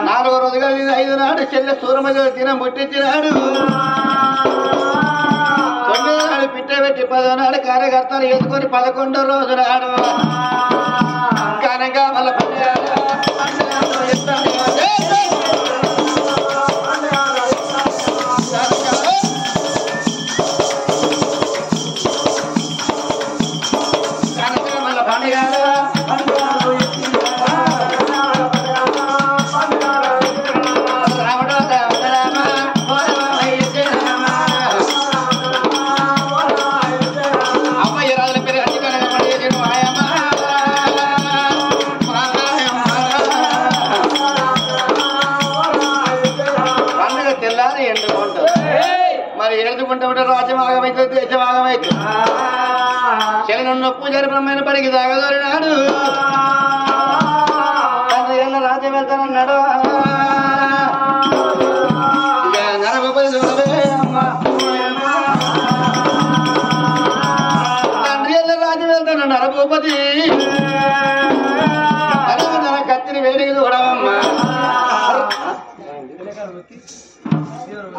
నాలుగో రోజు కలిసి 5 నాడు చెల్లె సూరమజ తిన ముట్టించినాడు. 9 నాడు పిట్ట పెట్టి 10 నాడు కార్యకర్తలు ఎత్తుకొని 11వ రోజు నాడు ఘనంగా మళ్ళీ రాజ్యమాగమైతే దేశమాగమైతే శరణున్న పూజారి బ్రహ్మైన పడికి తాగదోరినాడు. ఎన్న రాజ్యం వెళ్తానన్నాడు. తండ్రి ఎన్న రాజ్యం వెళ్తాను నరభూపతి తన కత్తిని వేడికి చూడవమ్మా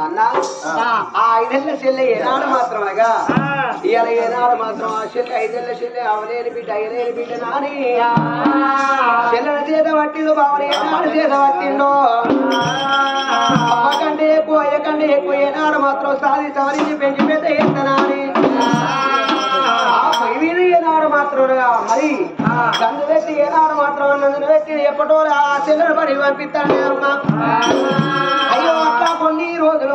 అన్న ఆ 5 ఏళ్ల చెల్లె ఏనాడు మాత్రమేగా ఇవాళ ఏనాడు మాత్రం ఆ చెల్లె 5 ఏళ్ల చెల్లె అవలేని బిడ్డ అయ్యలేని బిడ్డ నాని చెల్లెల చేత పట్టిండు బావని ఏనాడు చేత పట్టిండో అమ్మ కంటే ఎక్కువ అయ్య కంటే ఎక్కువ ఏనాడు మాత్రం సాది సవరించి పెంచి పెద్ద ఎత్తనాని ఆ పై మీద ఏనాడు మాత్రమేగా మరి గందు పెట్టి ఏనాడు మాత్రం నందును పెట్టి ఎప్పటో ఆ చెల్లెను పడి పంపిస్తాను అమ్మ. అయ్యో అట్లా కొన్ని రోజులు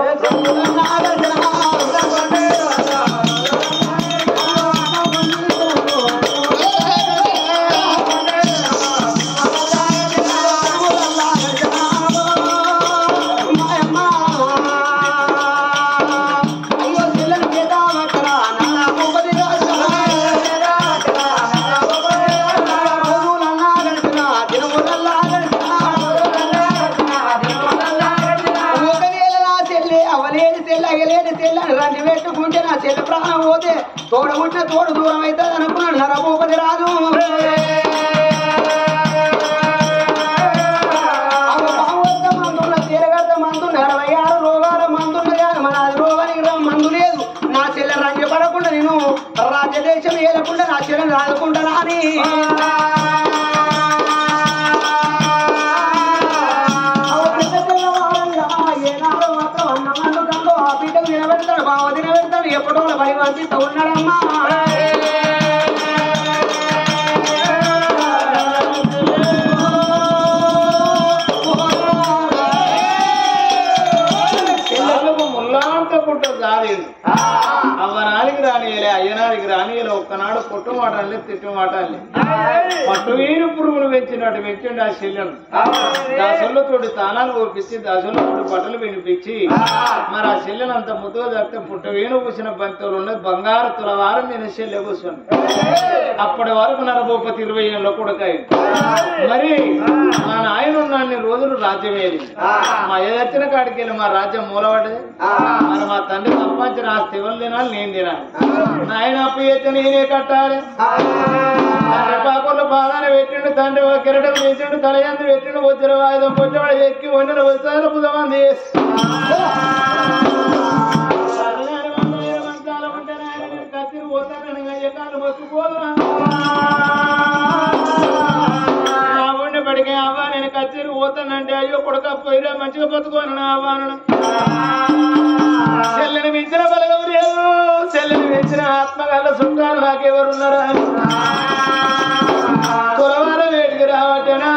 రండి పెట్టుకుంటే నా చెల్లి ప్రాణం పోతే తోడు ఉంటే తోడు దూరం అవుతుంది అనుకున్నాడు నరభూపతి రాజు. మందున్న తీరగద్ద మందున్న 66 రోగాల మందున్న కానీ మన అది రోగానికి మందు లేదు. నా చెల్లె రంగి పడకుండా నేను రాజ్యదేశం ఏలకుండా నా చెల్లెని రాదుకుంటానా అని ఏనాడు మాత్రం అన్నమాను కందో ఆ బిడ్డకు నిలబెడతాడు బావ నిలబెడతాడు ఎప్పుడో పడి పంపిస్తూ ఉన్నాడమ్మా. ముల్లాంత పుట్ట రాలేదు అవ్వనాడికి రానియలే అయ్యనాడికి రానియలే ఒక్కనాడు పొట్టు మాటలే తిట్టు మాటలే పట్టు వీరు పురుగులు పెంచినట్టు పెంచండి ఆ శల్యను దశలతోటి తానాలు ఓపించి దశలతోటి బట్టలు వినిపించి మరి ఆ శల్యను అంత ముద్దుగా జరిగితే పుట్ట వీణు పూసిన బంతులు ఉన్నది బంగారు తులవారం నేను శల్య కూర్చొని అప్పటి వరకు నరభూపతి 20 ఏళ్ళ కొడుకాయి. మరి మా నాయన ఉన్నన్ని రోజులు రాజ్యం ఏది మా ఏదొచ్చిన కాడికి వెళ్ళి మా రాజ్యం మూలపడ్డది. మరి మా తండ్రి సంపాదించిన ఆస్తి ఎవరు తినాలి నేను తినాలి. నాయన అప్పు చేస్తే నేనే కట్టాలి. పాకుల్లో బాధాన పెట్టిండు తండ్రి కిరటం వేసిండు తలయంది పెట్టిండు వచ్చిన వాయిదం పొట్టవాడు ఎక్కి వండిన వస్తాను బుధమంది కత్తిరి పోతాను ఎకాలు బతుకుపోదు నా ఉండి పడికే అవ్వ నేను కత్తిరి పోతానంటే అయ్యో కొడుక పోయిరా మంచిగా బతుకోను అవ్వాను. చెల్లెని మించిన బలగం లేదు చెల్లెని మించిన ఆత్మగాళ్ళ చుట్టాలు నాకెవరున్నారా తులవార వేడికి రావటనా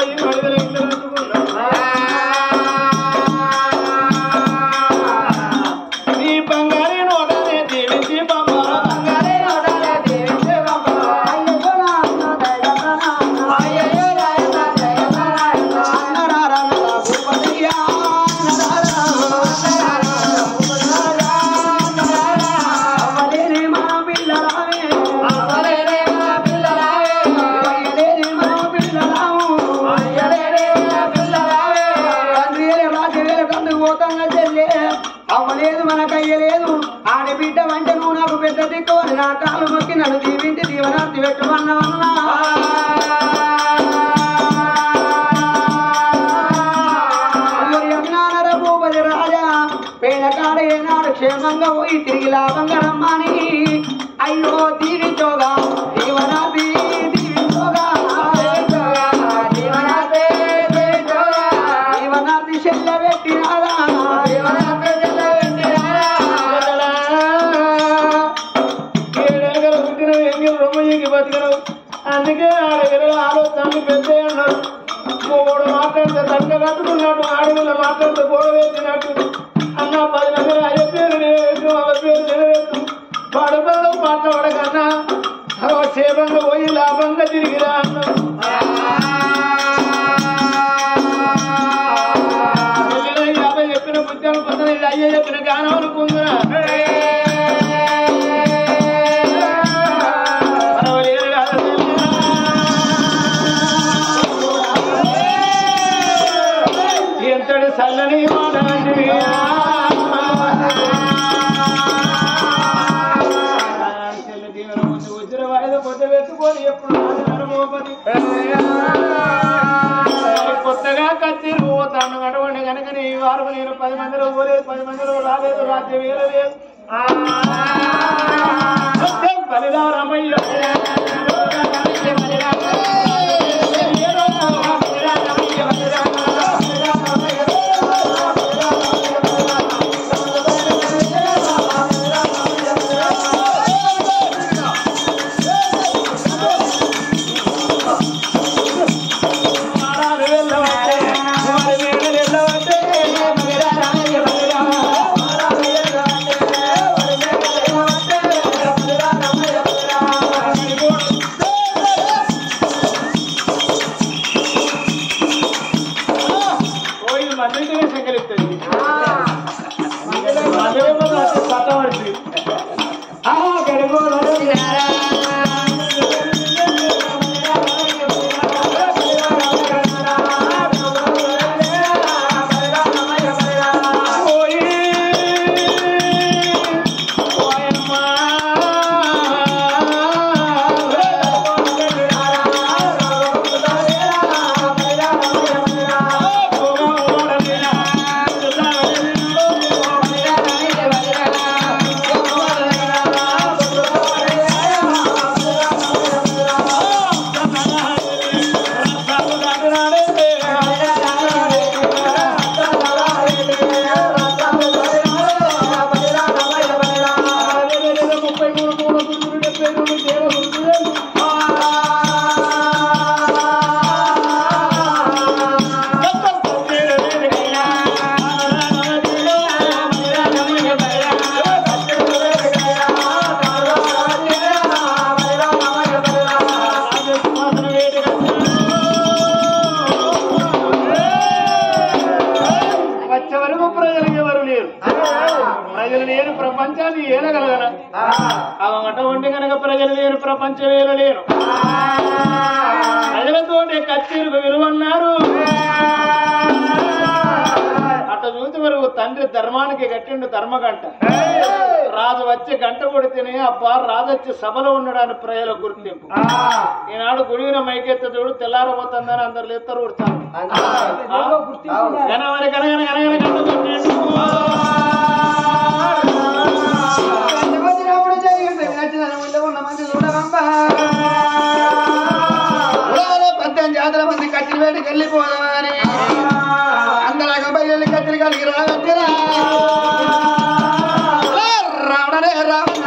పోయి మడిదల ఇంట్లో పెట్టుకున్నాం నీ బంగారీ నోటనే దీవించి పంపారా బంగారీ నోటనే దీవించి పంపారా అవ్వలేదు మనకయ్యలేదు ఆడబిడ్డ వంట నువ్వు నాకు పెద్ద దిక్కు అని నా కాలు మొక్కి నన్ను దీవించి దీవనార్తి పెట్టుకున్నావన్నా భూపతి రాజా పేదకాడ ఏనాడు క్షేమంగా పోయి తిరిగి లాభంగా రమ్మని అయ్యో దీవించోగా దీవనార్తి దీవించోగా దీవనార్తి చెల్ల పెట్టినారా అందుకే ఆడగల ఆలోచనలు పెద్ద అన్నాడు మూడు మాట్లాడితే తగ్గ కట్టుకున్నాడు ఆడగల మాట్లాడితే గోడ వేసినట్టు అన్న 10 మంది అయ్య పేరు నిలవేసు అవ పేరు నిలవేసు పడపడలో మాట్లాడకన్నా క్షేమంగా పోయి లాభంగా తిరిగిరా అన్నాడు యాభై చెప్పిన బుద్ధాలు పొందిన అయ్య చెప్పిన గానం అనుకుందిరా ఎంతటి చల్లని మాటంటివి ఉజ్ర వాయిద పొద్దు పెట్టుకొని ఎప్పుడు అనుభవపడి కొత్తగా కత్తిరు పోతాను అటువంటి కనుక నీ వారు నేను 10 మందిలో పోలేదు 10 మందిలో రాలేదు రాజ్యం వేయలేదు బలిరా రమయ్య ప్రజలు లేని ప్రపంచాన్ని ఏలగలగన అవట ఉంటే కనుక ప్రజలు లేని ప్రపంచం ఏలలేరు ప్రజలతోటి కత్తిరుకు విలువన్నారు అట్ట చూసి వరకు తండ్రి ధర్మానికి కట్టిండు ధర్మగంట రాజు వచ్చి గంట కొడితేనే అబ్బా రాజు వచ్చి సభలో ఉన్నాడని ప్రజల గుర్తింపు ఈనాడు గుడిన మైకెత్త చూడు తెల్లారబోతుందని అందరు లేస్తారు ఉడతారు గనవని గనగన గనగన గంట కొట్టిండు జాతర మంది కత్తిరి వేటికి వెళ్ళిపోదామని అందరూ బయలు కత్తిరి కలిగి రావట్టిరా రావడనే రావణ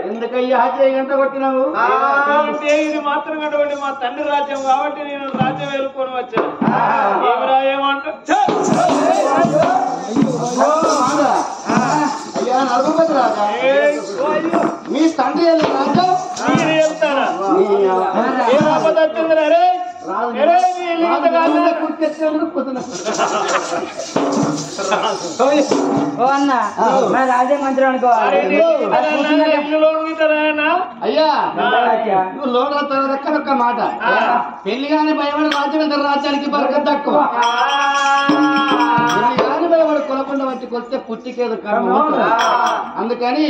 ఎందుకయ్యా గంట కొట్టినావు? అంటే ఇది మాత్రం కట్టబడి మా తండ్రి రాజ్యం కాబట్టి నేను రాజ్యం వెళ్ళుకొని వచ్చాను. ఏమిరా ఏమంటా అయ్యా నరభూపతి రాజా, మీ తండ్రి రాజ్యం మీరు వెళ్తారా? ఏ ఆపద వచ్చిందిరా రే? రాజే మంత్రం అనుకోవాలి. అయ్యా నువ్వు లోన్ ఒక్క మాట, పెళ్లి కానీ భయపడి రాజ్యం వెళ్తారు, రాజ్యానికి బరకం తక్కువ. పెళ్లి కానీ భయపడి కొలకుండా వచ్చి కొలిస్తే పుట్టికేదు కర్మ. అందుకని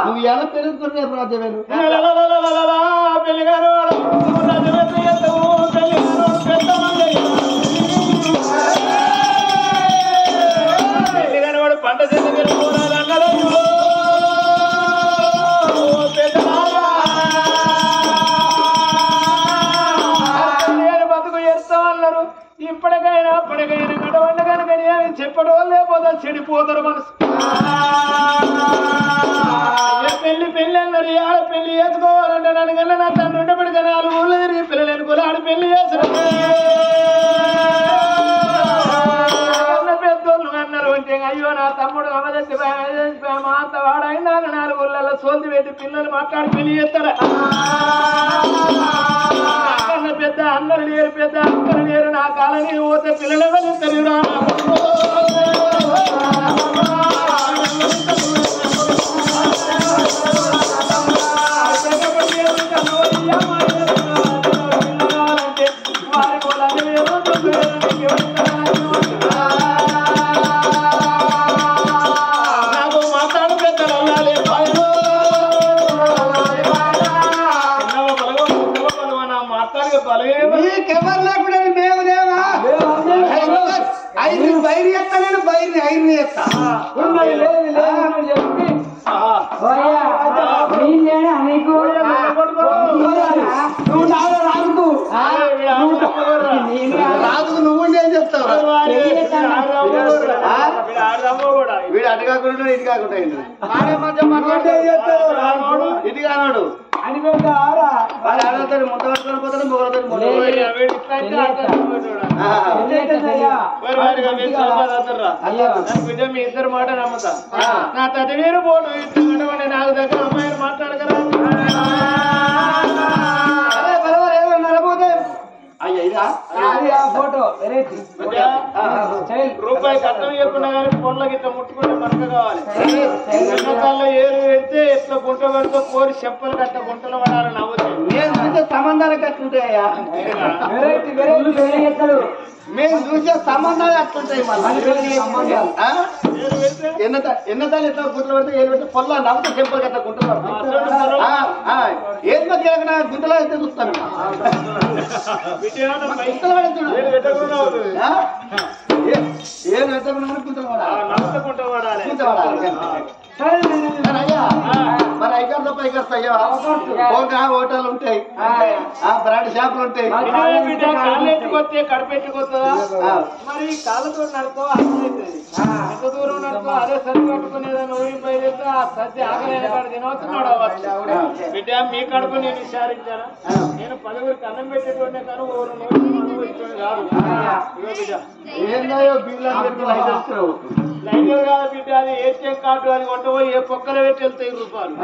నువ్వు ఎలా పెరుగుతుంది రాజ్యం వేలు పెళ్లిగారు వాడు పంట చేసి వెళ్ళిపోరాదన్నారు. బతుకు చేస్తామన్నారు. ఇప్పటికైనా అప్పటికైనా గడవండ కనుక చెప్పడం లేకపోతే చెడిపోతారు మనసు. పెళ్లి పెళ్లి అన్నారు. ఆడ పెళ్లి చేసుకోవాలంటే నన్ను కన్నా నా తండ్రి ఉండబడిగా 4 ఊళ్ళు తిరిగి పిల్లలు అనుకోలే ఆడ పెళ్లి చేసిన పెద్దోళ్ళు అన్నారు. అంటే అయ్యో నా తమ్ముడు అమ్మదచ్చి మా అంత వాడైనా 4 ఊళ్ళల్లో సోల్ది పెట్టి పిల్లలు మాట్లాడి పెళ్లి చేస్తారా? అన్న పెద్ద అన్నలు లేరు, పెద్ద అక్కలు లేరు. నా కాలనీ పోతే పిల్లలు ఎవరిస్తారు? నీకెవరు లేకుండా మేము లేవా? ఐదు బయలు చేస్తా, నేను బయలుని 5 చేస్తా. రాజుకు నువ్వు ఏం చెప్తావు? వీడు అటు కాకుండా ఇటు కాకుండా ఇటు కానాడు అని ఆడతాడు. ముందు పట్టుకొని పోతాడు, మొగలతో బిడ్డ మీ ఇద్దరు మాట నమ్ముతా. నా తదివేరు పోటు ఇద్దరు నాకు దగ్గర అమ్మాయిని మాట్లాడగరా? రూపాయి కట్టం చెప్పినా కానీ పొల్ల గిట్ట ముట్టుకుంటే మనకు కావాలి. ఎన్నకాల్లో ఏరు పెడితే ఎట్లా గుంట పెడితే కోరి చెప్పలు కట్ట గుంటలు పడాలని నవ్వుతాయి. సంబంధాలు కట్టుంటాయా? మేము చూసే సంబంధాలు అట్లుంటాయి. ఎన్నతాలు ఎట్లా గుంటలు పెడితే ఏరు పెడితే పొల్ల నవ్వుతా చెంపలు కట్ట గుంటలు ఏం మధ్య గుంటలో అయితే చూస్తాను. ఏం పెట్టకుండా గుంటలు పడాలి. మరి ఐకార్తో పైకాస్తా హోటల్ ఉంటాయి, బ్రాండ్ షాపులు ఉంటాయి. కాళ్ళెట్టుకొస్తే కడపెట్టుకొస్తుందా? మరి కాళ్ళతో నడుకో అర్థమవుతుంది. ఎంత దూరం నడుకో అదే సరి పట్టుకునేదాన్ని ఊరి బయలుదేరితే ఆ సద్ది ఆగలేని కాడ తినవచ్చు. బిడ్డ మీ కడుపు నేను విచారించాను. నేను 10గురికి అన్నం పెట్టేటోనే కానీ ఊరు అనుభవించడం కాదు. బిడ్డ ఏందో బిల్లు లైటర్ కాదు బిడ్డ, అది ఏటీఎం కార్డు. అది కొంటవో ఏ పొక్కలు పెట్టి వెళ్తాయి రూపాయలు.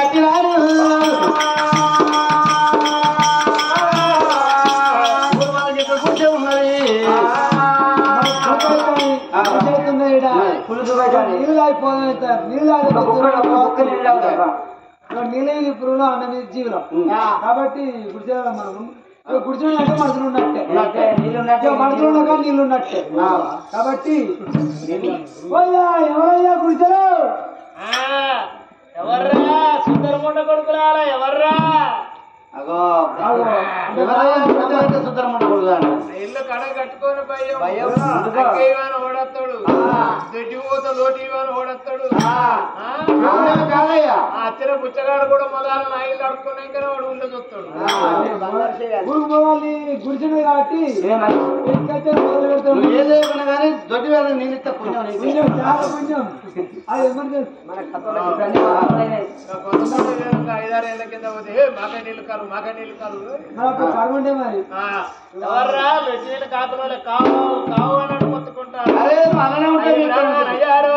కట్టినారు కూర్చో ఉన్నది నీళ్ళు పురుగులు అన్న జీవులు కాబట్టి గుడిచేయాలి మనం గుడిచేయాలి అంటే మనుషులు ఉన్నట్టే మనుషులు ఉండగా నీళ్ళు ఉన్నట్టే కాబట్టి ఎవరయ్యా గుడిచలు ఎవర్రా సుందరముండ కొడుకురాలా ఎవర్రా సుందరముండ కొడుకు ఇల్లు కడ కట్టుకొని భయం ఓడతాడు దొడ్డి పోత లోటి ఓడతాడు అచ్చిన పుచ్చగాడు కూడా మొదల నాయిలు కడుక్కున్నాకనే వాడు ఉండి చూస్తాడు గుడిచిన కాబట్టి ఏదేమన్నా కానీ దొడ్డి వేళ నీళ్ళు ఇస్తే పుణ్యం చాలా పుణ్యం అది ఎమర్జెన్సీ కొంతమంది 5-6 ఏళ్ల కింద పోతే మాకే నీళ్ళు కారు పర్వంటే మరి ఎవర్రా లక్ష్మీని కాపులో కావు కావు అని మొత్తుకుంటారు అయ్యారు